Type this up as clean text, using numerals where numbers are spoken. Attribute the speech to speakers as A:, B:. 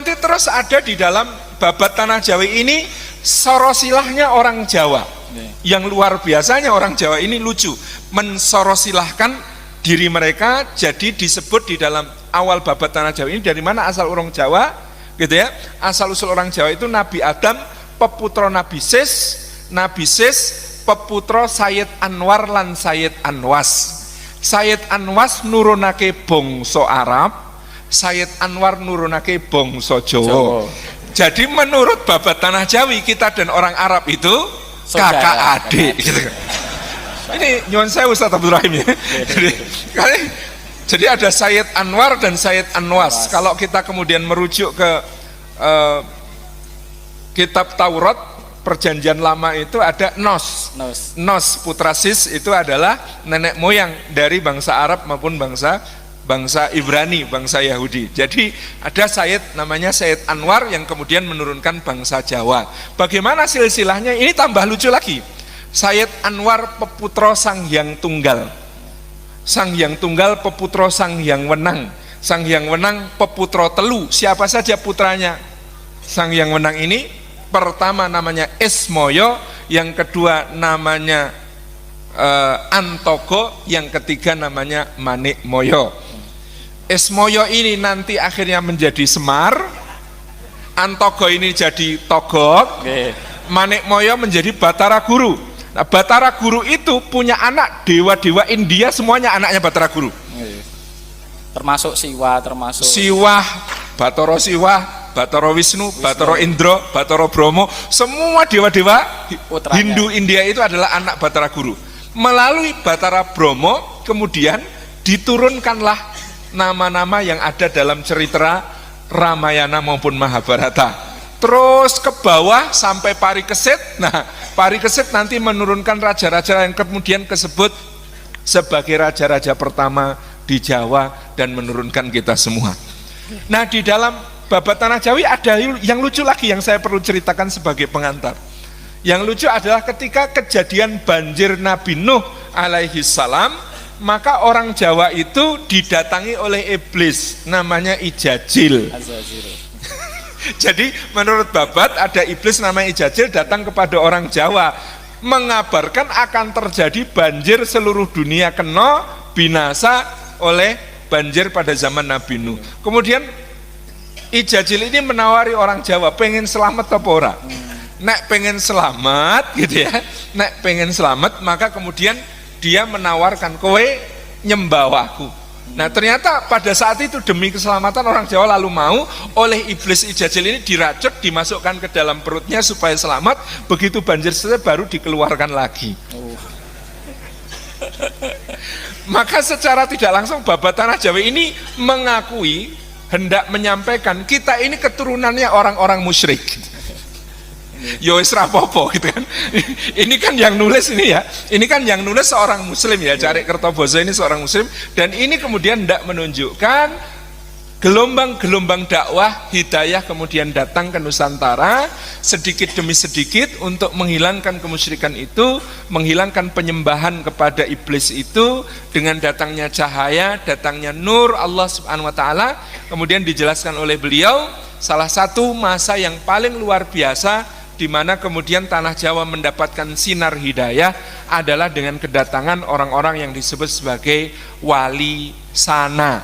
A: Nanti terus ada di dalam babat Tanah Jawi ini sorosilahnya orang Jawa. Yang luar biasanya orang Jawa ini lucu, mensorosilahkan diri mereka, jadi disebut di dalam awal babat Tanah Jawi ini dari mana asal orang Jawa, gitu ya. Asal usul orang Jawa itu Nabi Adam peputra Nabi Sis peputra Sayyid Anwar lan Sayyid Anwas. Sayyid Anwas nurunake bangsa Arab, Sayyid Anwar nurunake bangsa Jawa. Jadi menurut babat Tanah Jawi, kita dan orang Arab itu kakak adik gitu. Ini nyuwun sewu Ustaz Abdul Rahim ya. Jadi ada Sayyid Anwar dan Sayyid Anwas. Kalau kita kemudian merujuk ke kitab Taurat Perjanjian Lama itu ada Nos putra Sis itu adalah nenek moyang dari bangsa Arab maupun bangsa Ibrani, bangsa Yahudi. Jadi ada Sayyid namanya Sayyid Anwar yang kemudian menurunkan bangsa Jawa. Bagaimana silsilahnya? Ini tambah lucu lagi. Sayyid Anwar peputra Sang Hyang Tunggal. Sang Hyang Tunggal peputra Sang Hyang Wenang. Sang Hyang Wenang peputra telu. Siapa saja putranya Sang Hyang Wenang ini? Pertama namanya Ismoyo, yang kedua namanya Antogo, yang ketiga namanya Manikmoyo. Ismoyo ini nanti akhirnya menjadi Semar, Antogo ini jadi Togog, Manikmoyo menjadi Batara Guru. Nah, Batara Guru itu punya anak dewa-dewa India, semuanya anaknya Batara Guru.
B: Termasuk Siwa,
A: Batara Siwa, Batara Wisnu, Batara Indra, Batara Bromo, semua dewa-dewa Hindu India itu adalah anak Batara Guru. Melalui Batara Bromo kemudian diturunkanlah nama-nama yang ada dalam cerita Ramayana maupun Mahabharata. Terus ke bawah sampai Parikesit. Nah, Parikesit nanti menurunkan raja-raja yang kemudian disebut sebagai raja-raja pertama di Jawa dan menurunkan kita semua. Nah, di dalam babat Tanah Jawi ada yang lucu lagi yang saya perlu ceritakan sebagai pengantar. Yang lucu adalah ketika kejadian banjir Nabi Nuh alaihi salam, maka orang Jawa itu didatangi oleh iblis namanya Ijajil. Jadi menurut babat ada iblis namanya Ijajil datang kepada orang Jawa mengabarkan akan terjadi banjir seluruh dunia kena binasa oleh banjir pada zaman Nabi Nuh. Kemudian Ijajil ini menawari orang Jawa, pengen selamat apa ora? Nek pengen selamat gitu ya, nek pengen selamat maka kemudian dia menawarkan kowe nyembahku. Nah ternyata pada saat itu demi keselamatan orang Jawa lalu mau, oleh iblis Ijajil ini diracun, dimasukkan ke dalam perutnya supaya selamat. Begitu banjir selesai baru dikeluarkan lagi. Maka secara tidak langsung babat Tanah Jawi ini mengakui, hendak menyampaikan kita ini keturunannya orang-orang musyrik. Yo wis rapopo gitu kan. Ini kan yang nulis ini ya. Ini kan yang nulis seorang muslim ya, Carik Kertoboso ini seorang muslim, dan ini kemudian hendak menunjukkan gelombang-gelombang dakwah hidayah kemudian datang ke Nusantara sedikit demi sedikit untuk menghilangkan kemusyrikan itu, menghilangkan penyembahan kepada iblis itu dengan datangnya cahaya, datangnya nur Allah Subhanahu wa taala. Kemudian dijelaskan oleh beliau salah satu masa yang paling luar biasa di mana kemudian tanah Jawa mendapatkan sinar hidayah adalah dengan kedatangan orang-orang yang disebut sebagai wali sana.